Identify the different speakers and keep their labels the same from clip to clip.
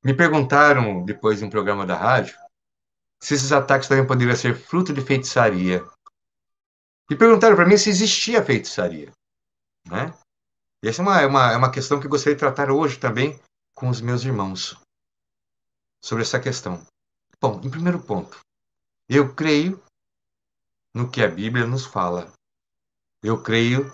Speaker 1: Me perguntaram, depois de um programa da rádio, se esses ataques também poderiam ser fruto de feitiçaria. E perguntaram para mim se existia feitiçaria, né? E essa é uma questão que eu gostaria de tratar hoje também com os meus irmãos, sobre essa questão. Bom, em primeiro ponto, eu creio no que a Bíblia nos fala. Eu creio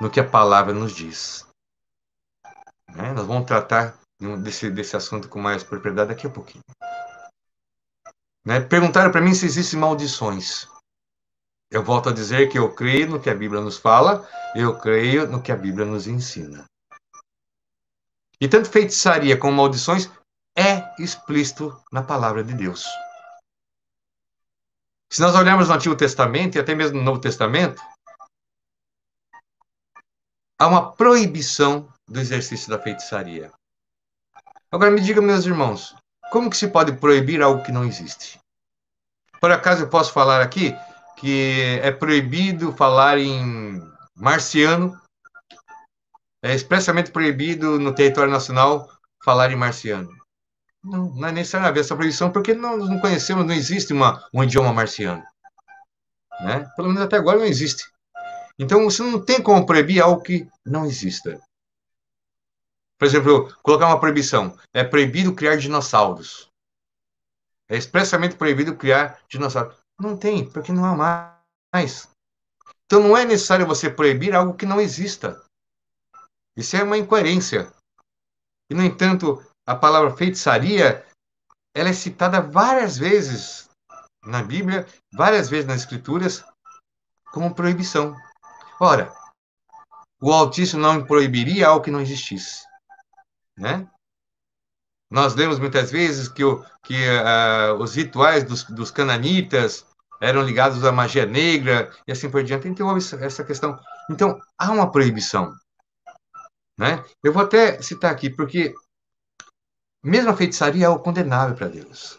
Speaker 1: no que a palavra nos diz, né? Nós vamos tratar desse assunto com mais propriedade daqui a pouquinho. Né? Perguntaram para mim se existem maldições. Eu volto a dizer que eu creio no que a Bíblia nos fala, eu creio no que a Bíblia nos ensina. E tanto feitiçaria como maldições é explícito na palavra de Deus. Se nós olharmos no Antigo Testamento e até mesmo no Novo Testamento, há uma proibição do exercício da feitiçaria. Agora me diga, meus irmãos, como que se pode proibir algo que não existe? Por acaso eu posso falar aqui que é proibido falar em marciano, é expressamente proibido no território nacional falar em marciano. Não, não é necessário haver essa proibição, porque nós não conhecemos, não existe um idioma marciano. Né? Pelo menos até agora não existe. Então você não tem como proibir algo que não exista. Por exemplo, colocar uma proibição. É proibido criar dinossauros. É expressamente proibido criar dinossauros. Não tem, porque não há mais. Então não é necessário você proibir algo que não exista. Isso é uma incoerência. E, no entanto, a palavra feitiçaria, ela é citada várias vezes na Bíblia, várias vezes nas Escrituras, como proibição. Ora, o Altíssimo não proibiria algo que não existisse. Né? Nós lemos muitas vezes que os rituais dos cananitas eram ligados à magia negra e assim por diante. Então, houve essa questão. Então, há uma proibição. Né? Eu vou até citar aqui, porque mesmo a feitiçaria é algo condenável para Deus.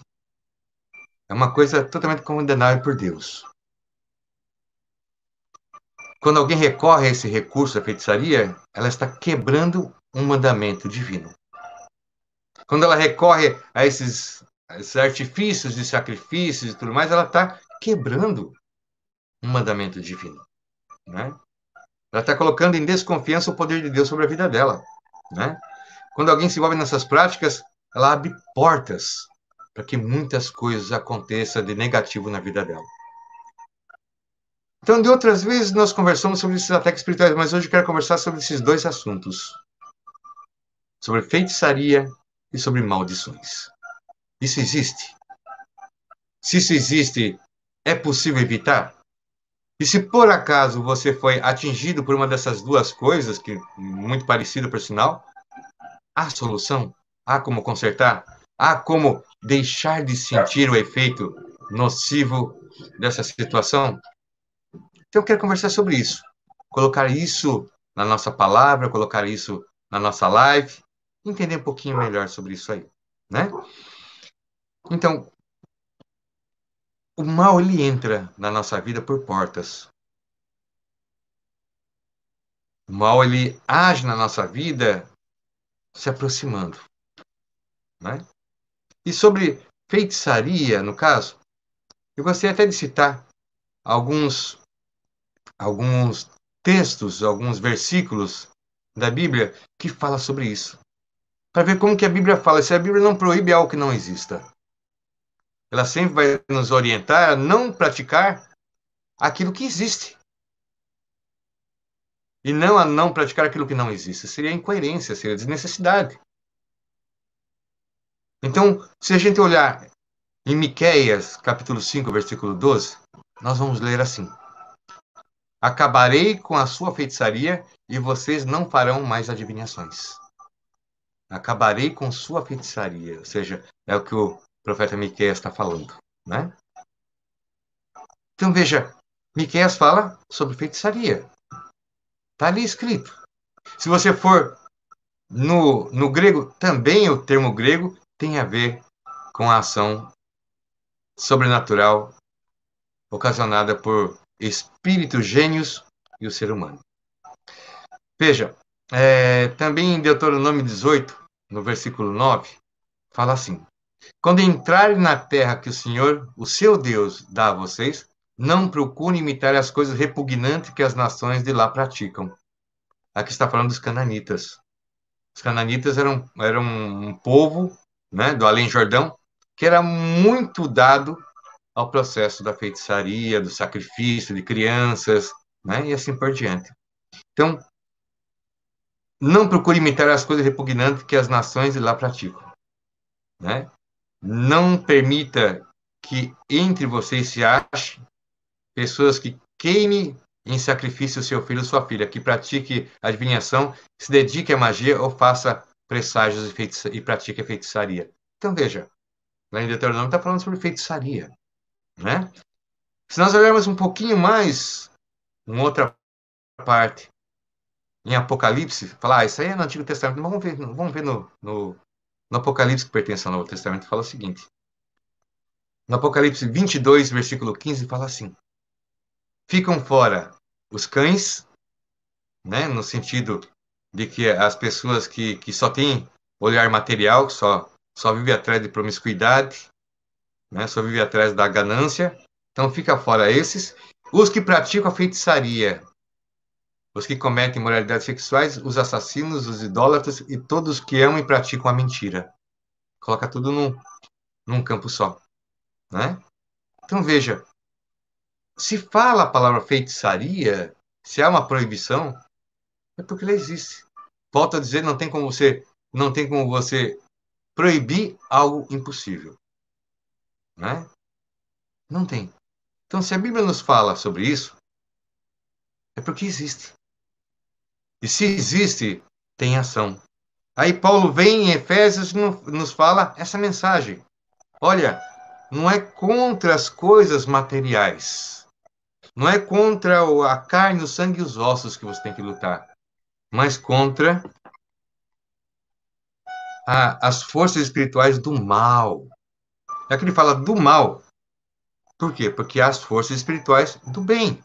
Speaker 1: É uma coisa totalmente condenável por Deus. Quando alguém recorre a esse recurso da feitiçaria, ela está quebrando um mandamento divino. Quando ela recorre a esses artifícios de sacrifícios e tudo mais, ela está quebrando um mandamento divino. Né? Ela está colocando em desconfiança o poder de Deus sobre a vida dela. Né? Quando alguém se envolve nessas práticas, ela abre portas para que muitas coisas aconteçam de negativo na vida dela. Então, de outras vezes, nós conversamos sobre esses ataques espirituais, mas hoje eu quero conversar sobre esses dois assuntos. Sobre feitiçaria e sobre maldições. Isso existe? Se isso existe, é possível evitar? E se por acaso você foi atingido por uma dessas duas coisas, que muito parecido por sinal, há solução? Há como consertar? Há como deixar de sentir o efeito nocivo dessa situação? Então eu quero conversar sobre isso. Colocar isso na nossa palavra, colocar isso na nossa live, entender um pouquinho melhor sobre isso aí, né? Então, o mal ele entra na nossa vida por portas. O mal ele age na nossa vida se aproximando, né? E sobre feitiçaria, no caso, eu gostaria até de citar alguns alguns textos, alguns versículos da Bíblia que fala sobre isso. Para ver como que a Bíblia fala. Se a Bíblia não proíbe algo que não exista, ela sempre vai nos orientar a não praticar aquilo que existe. E não a não praticar aquilo que não existe. Seria incoerência, seria desnecessidade. Então, se a gente olhar em Miqueias, capítulo 5, versículo 12, nós vamos ler assim: Acabarei com a sua feitiçaria e vocês não farão mais adivinhações. Acabarei com sua feitiçaria. Ou seja, é o que o profeta Miqueias está falando, né? Então veja, Miqueias fala sobre feitiçaria. Está ali escrito. Se você for no grego, também o termo grego tem a ver com a ação sobrenatural ocasionada por espíritos gênios e o ser humano. Veja, também em Deuteronômio 18, no versículo 9, fala assim: quando entrarem na terra que o Senhor, o seu Deus, dá a vocês, não procurem imitar as coisas repugnantes que as nações de lá praticam. Aqui está falando dos cananitas. Os cananitas eram um povo, né, do Além-Jordão, que era muito dado ao processo da feitiçaria, do sacrifício de crianças, né, e assim por diante. Então, não procure imitar as coisas repugnantes que as nações de lá praticam, né? Não permita que entre vocês se ache pessoas que queimem em sacrifício o seu filho ou sua filha, que pratique adivinhação, se dedique à magia ou faça presságios e pratique a feitiçaria. Então, veja, lá em Deuteronômio está falando sobre feitiçaria, né? Se nós olharmos um pouquinho mais, uma outra parte, em Apocalipse, falar, isso aí é no Antigo Testamento, mas vamos ver no Apocalipse, que pertence ao Novo Testamento, fala o seguinte. No Apocalipse 22, versículo 15, fala assim: ficam fora os cães, né, no sentido de que as pessoas que só têm olhar material, só vivem atrás de promiscuidade, né, só vivem atrás da ganância. Então fica fora esses. Os que praticam a feitiçaria, os que cometem imoralidades sexuais, os assassinos, os idólatras e todos que amam e praticam a mentira. Coloca tudo num campo só, né? Então veja, se fala a palavra feitiçaria, se há uma proibição, é porque ela existe. Volto a dizer, não tem como você proibir algo impossível, né? Não tem. Então, se a Bíblia nos fala sobre isso, é porque existe. E se existe, tem ação. Aí Paulo vem em Efésios e nos fala essa mensagem. Olha, não é contra as coisas materiais. Não é contra a carne, o sangue e os ossos que você tem que lutar, mas contra as forças espirituais do mal. É que ele fala do mal. Por quê? Porque há as forças espirituais do bem.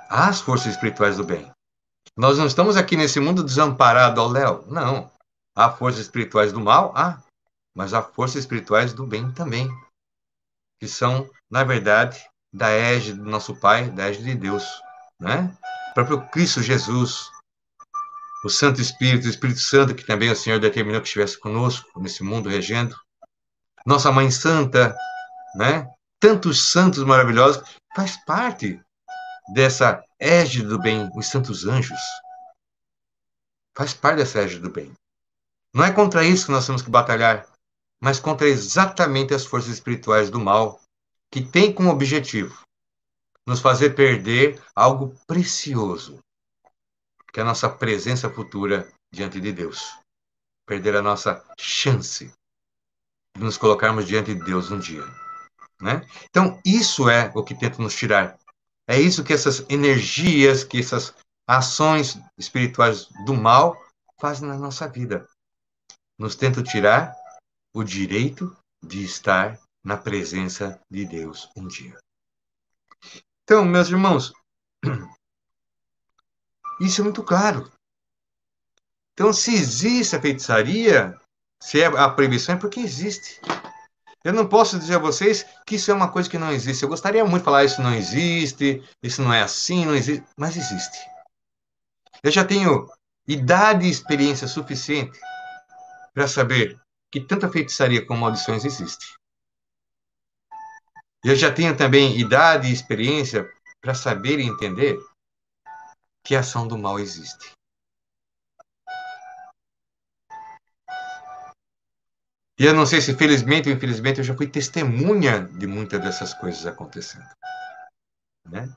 Speaker 1: Há as forças espirituais do bem. Nós não estamos aqui nesse mundo desamparado ao léu. Não. Há forças espirituais do mal? Há. Mas há forças espirituais do bem também. Que são, na verdade, da égide do nosso Pai, da égide de Deus. Né? O próprio Cristo Jesus, o Santo Espírito, o Espírito Santo, que também o Senhor determinou que estivesse conosco nesse mundo regendo. Nossa Mãe Santa, né? Tantos santos maravilhosos, faz parte dessa égide do bem, os santos anjos. Faz parte dessa égide do bem. Não é contra isso que nós temos que batalhar, mas contra exatamente as forças espirituais do mal, que têm como objetivo nos fazer perder algo precioso, que é a nossa presença futura diante de Deus. Perder a nossa chance de nos colocarmos diante de Deus um dia. Né? Então, isso é o que tenta nos tirar. É isso que essas energias, que essas ações espirituais do mal fazem na nossa vida. Nos tentam tirar o direito de estar na presença de Deus um dia. Então, meus irmãos, isso é muito claro. Então, se existe a feitiçaria, se é a proibição, é porque existe. Eu não posso dizer a vocês que isso é uma coisa que não existe. Eu gostaria muito de falar isso não existe, isso não é assim, não existe, mas existe. Eu já tenho idade e experiência suficiente para saber que tanto a feitiçaria como maldições existem. Eu já tenho também idade e experiência para saber e entender que a ação do mal existe. E eu não sei se felizmente ou infelizmente eu já fui testemunha de muitas dessas coisas acontecendo. Né?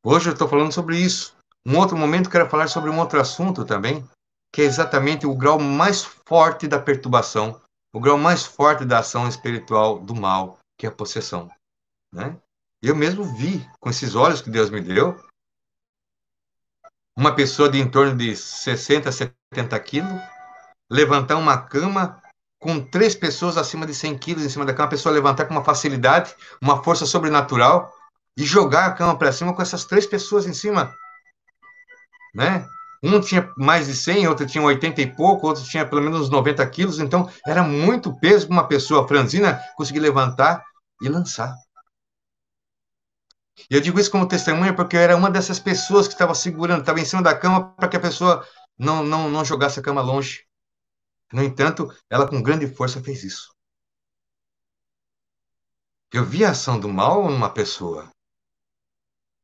Speaker 1: Hoje eu estou falando sobre isso. Um outro momento eu quero falar sobre um outro assunto também, que é exatamente o grau mais forte da perturbação, o grau mais forte da ação espiritual do mal, que é a possessão. Né? Eu mesmo vi, com esses olhos que Deus me deu, uma pessoa de em torno de 60, 70 quilos, levantar uma cama com 3 pessoas acima de 100 quilos em cima da cama, a pessoa levantar com uma facilidade, uma força sobrenatural, e jogar a cama para cima com essas 3 pessoas em cima, né? Um tinha mais de 100, outro tinha 80 e pouco, outro tinha pelo menos 90 quilos. Então, era muito peso para uma pessoa franzina conseguir levantar e lançar. E eu digo isso como testemunha porque eu era uma dessas pessoas que estava segurando, estava em cima da cama para que a pessoa não jogasse a cama longe. No entanto, ela com grande força fez isso. Eu vi a ação do mal numa pessoa.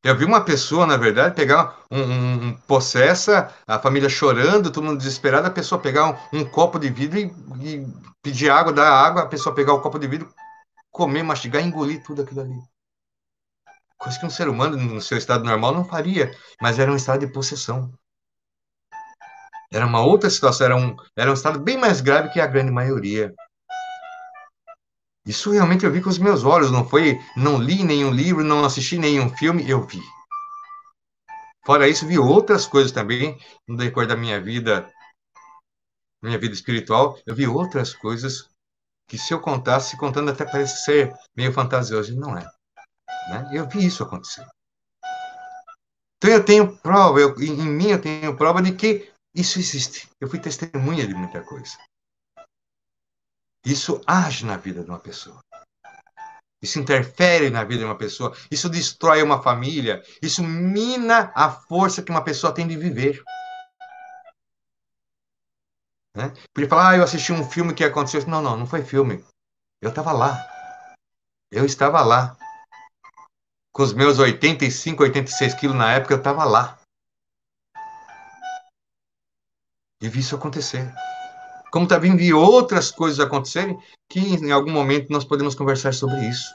Speaker 1: Eu vi uma pessoa, na verdade, pegar um possessa, a família chorando, todo mundo desesperado, a pessoa pegar um copo de vidro e pedir água, dar água, a pessoa pegar o copo de vidro, comer, mastigar, engolir tudo aquilo ali. Coisa que um ser humano, no seu estado normal, não faria, mas era um estado de possessão. Era uma outra situação, era um estado bem mais grave que a grande maioria. Isso realmente eu vi com os meus olhos, não li nenhum livro, não assisti nenhum filme, eu vi. Fora isso, vi outras coisas também no decorrer da minha vida espiritual, eu vi outras coisas que se eu contasse, contando até parece ser meio fantasioso, e não é, né? Eu vi isso acontecer. Então eu tenho prova, em mim eu tenho prova de que isso existe. Eu fui testemunha de muita coisa. Isso age na vida de uma pessoa. Isso interfere na vida de uma pessoa. Isso destrói uma família. Isso mina a força que uma pessoa tem de viver. Né? Podia falar, eu assisti um filme que aconteceu. Não, não foi filme. Eu estava lá. Eu estava lá. Com os meus 85, 86 quilos na época, eu estava lá. E vi isso acontecer. Como também vi outras coisas acontecerem que em algum momento nós podemos conversar sobre isso.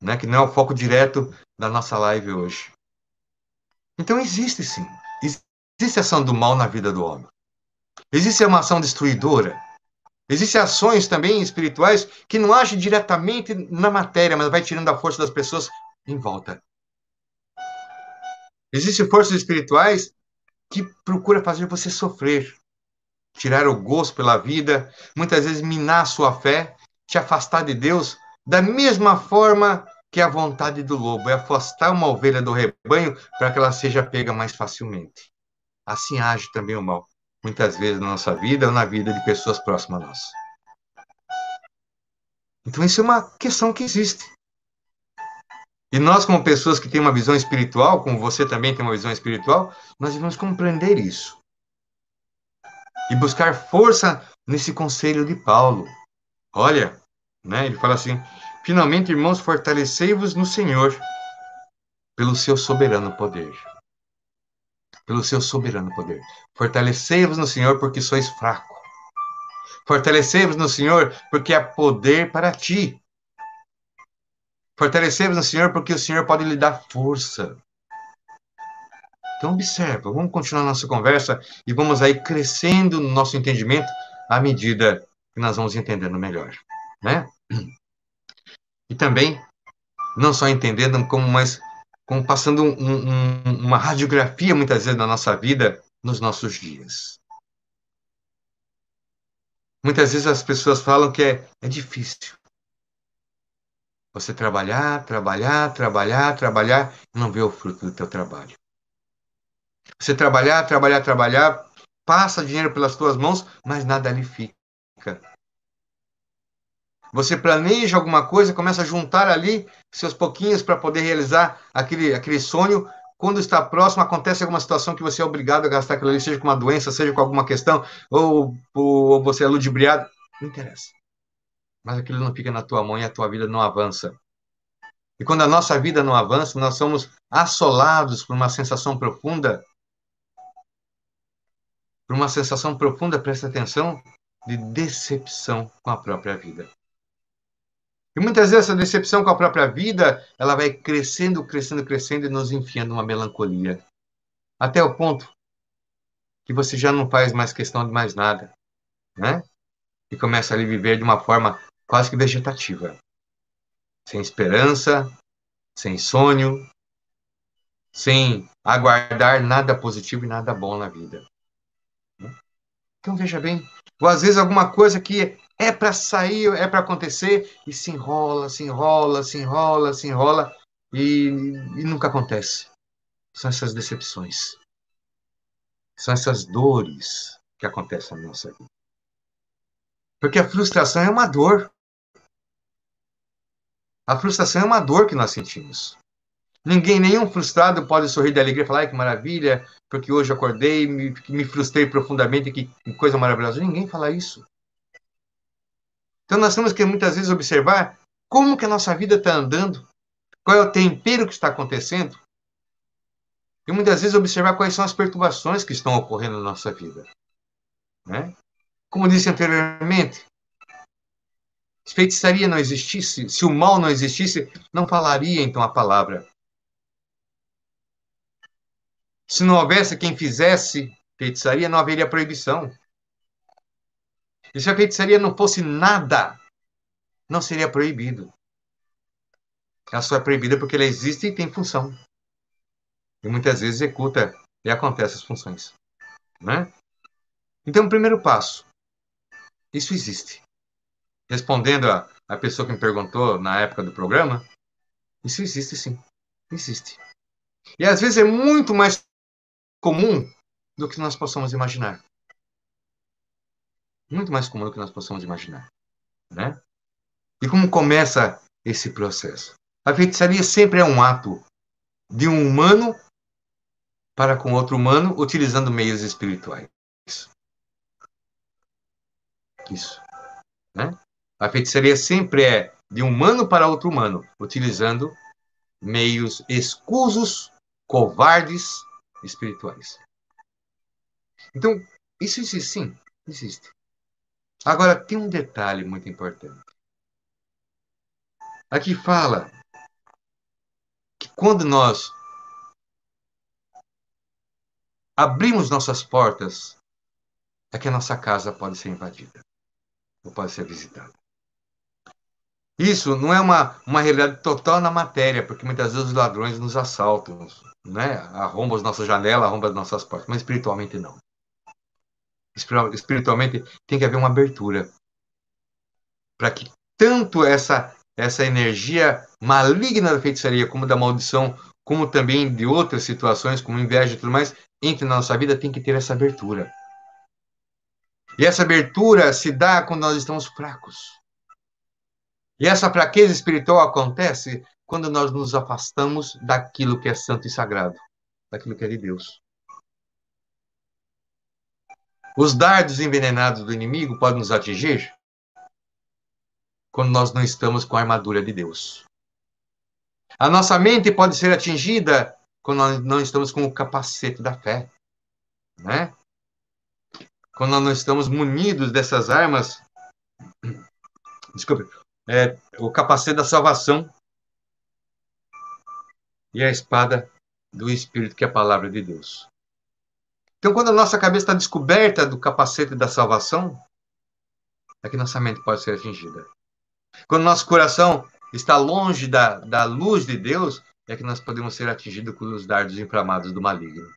Speaker 1: Né? Que não é o foco direto da nossa live hoje. Então existe sim. Existe ação do mal na vida do homem. Existe uma ação destruidora. Existem ações também espirituais que não agem diretamente na matéria, mas vai tirando a força das pessoas em volta. Existem forças espirituais que procuram fazer você sofrer, tirar o gosto pela vida, muitas vezes minar a sua fé, te afastar de Deus, da mesma forma que a vontade do lobo é afastar uma ovelha do rebanho para que ela seja pega mais facilmente. Assim age também o mal, muitas vezes na nossa vida ou na vida de pessoas próximas a nós. Então, isso é uma questão que existe. E nós, como pessoas que têm uma visão espiritual, como você também tem uma visão espiritual, nós devemos compreender isso. E buscar força nesse conselho de Paulo. Olha, né, ele fala assim: finalmente, irmãos, fortalecei-vos no Senhor pelo seu soberano poder. Pelo seu soberano poder. Fortalecei-vos no Senhor porque sois fracos. Fortalecei-vos no Senhor porque há poder para ti. Fortalecei-vos no Senhor porque o Senhor pode lhe dar força. Então, observa, vamos continuar nossa conversa e vamos aí crescendo no nosso entendimento à medida que nós vamos entendendo melhor, né? E também, não só entendendo, como passando uma radiografia, muitas vezes, na nossa vida, nos nossos dias. Muitas vezes as pessoas falam que é difícil. Você trabalhar, trabalhar, trabalhar, trabalhar e não ver o fruto do teu trabalho. Você trabalhar, trabalhar, trabalhar, passa dinheiro pelas tuas mãos, mas nada ali fica. Você planeja alguma coisa, começa a juntar ali seus pouquinhos para poder realizar aquele sonho. Quando está próximo, acontece alguma situação que você é obrigado a gastar aquilo ali, seja com uma doença, seja com alguma questão, ou você é ludibriado. Não interessa. Mas aquilo não fica na tua mão e a tua vida não avança. E quando a nossa vida não avança, nós somos assolados por uma sensação profunda, presta atenção, de decepção com a própria vida. E muitas vezes essa decepção com a própria vida, ela vai crescendo, crescendo, crescendo e nos enfiando uma melancolia. Até o ponto que você já não faz mais questão de mais nada, né? E começa a viver de uma forma quase que vegetativa. Sem esperança, sem sonho, sem aguardar nada positivo e nada bom na vida. Então veja bem, ou às vezes alguma coisa que é para sair, é para acontecer, e se enrola, se enrola, se enrola, se enrola, e nunca acontece. São essas decepções. São essas dores que acontecem na nossa vida. Porque a frustração é uma dor. A frustração é uma dor que nós sentimos. Nenhum frustrado pode sorrir de alegria e falar, ai, que maravilha, porque hoje acordei, me frustrei profundamente, que coisa maravilhosa. Ninguém fala isso. Então nós temos que muitas vezes observar como que a nossa vida está andando, qual é o tempero que está acontecendo, e muitas vezes observar quais são as perturbações que estão ocorrendo na nossa vida. Né? Como disse anteriormente, se feitiçaria não existisse, se o mal não existisse, não falaria então a palavra. Se não houvesse quem fizesse feitiçaria, não haveria proibição. E se a feitiçaria não fosse nada, não seria proibido. Ela só é proibida porque ela existe e tem função. E muitas vezes executa e acontece as funções. Né? Então, o primeiro passo, isso existe. Respondendo a pessoa que me perguntou na época do programa, isso existe sim. Existe. E às vezes é muito mais comum do que nós possamos imaginar. Muito mais comum do que nós possamos imaginar. Né? E como começa esse processo? A feitiçaria sempre é um ato de um humano para com outro humano, utilizando meios espirituais. Isso. Né? A feitiçaria sempre é de um humano para outro humano, utilizando meios escusos, covardes, espirituais. Então, isso existe, sim, existe. Agora, tem um detalhe muito importante. Aqui fala que quando nós abrimos nossas portas, é que a nossa casa pode ser invadida, ou pode ser visitada. Isso não é uma realidade total na matéria, porque muitas vezes os ladrões nos assaltam, né? Arrombam as nossas janelas, arrombam as nossas portas, mas espiritualmente não. Espiritualmente tem que haver uma abertura para que tanto essa energia maligna da feitiçaria, como da maldição, como também de outras situações, como inveja e tudo mais, entre na nossa vida, tem que ter essa abertura. E essa abertura se dá quando nós estamos fracos. E essa fraqueza espiritual acontece quando nós nos afastamos daquilo que é santo e sagrado, daquilo que é de Deus. Os dardos envenenados do inimigo podem nos atingir quando nós não estamos com a armadura de Deus. A nossa mente pode ser atingida quando nós não estamos com o capacete da fé, né? Quando nós não estamos munidos dessas armas, desculpe, o capacete da salvação e a espada do Espírito, que é a palavra de Deus. Então, quando a nossa cabeça está descoberta do capacete da salvação, é que nossa mente pode ser atingida. Quando nosso coração está longe da luz de Deus, é que nós podemos ser atingidos com os dardos inflamados do maligno.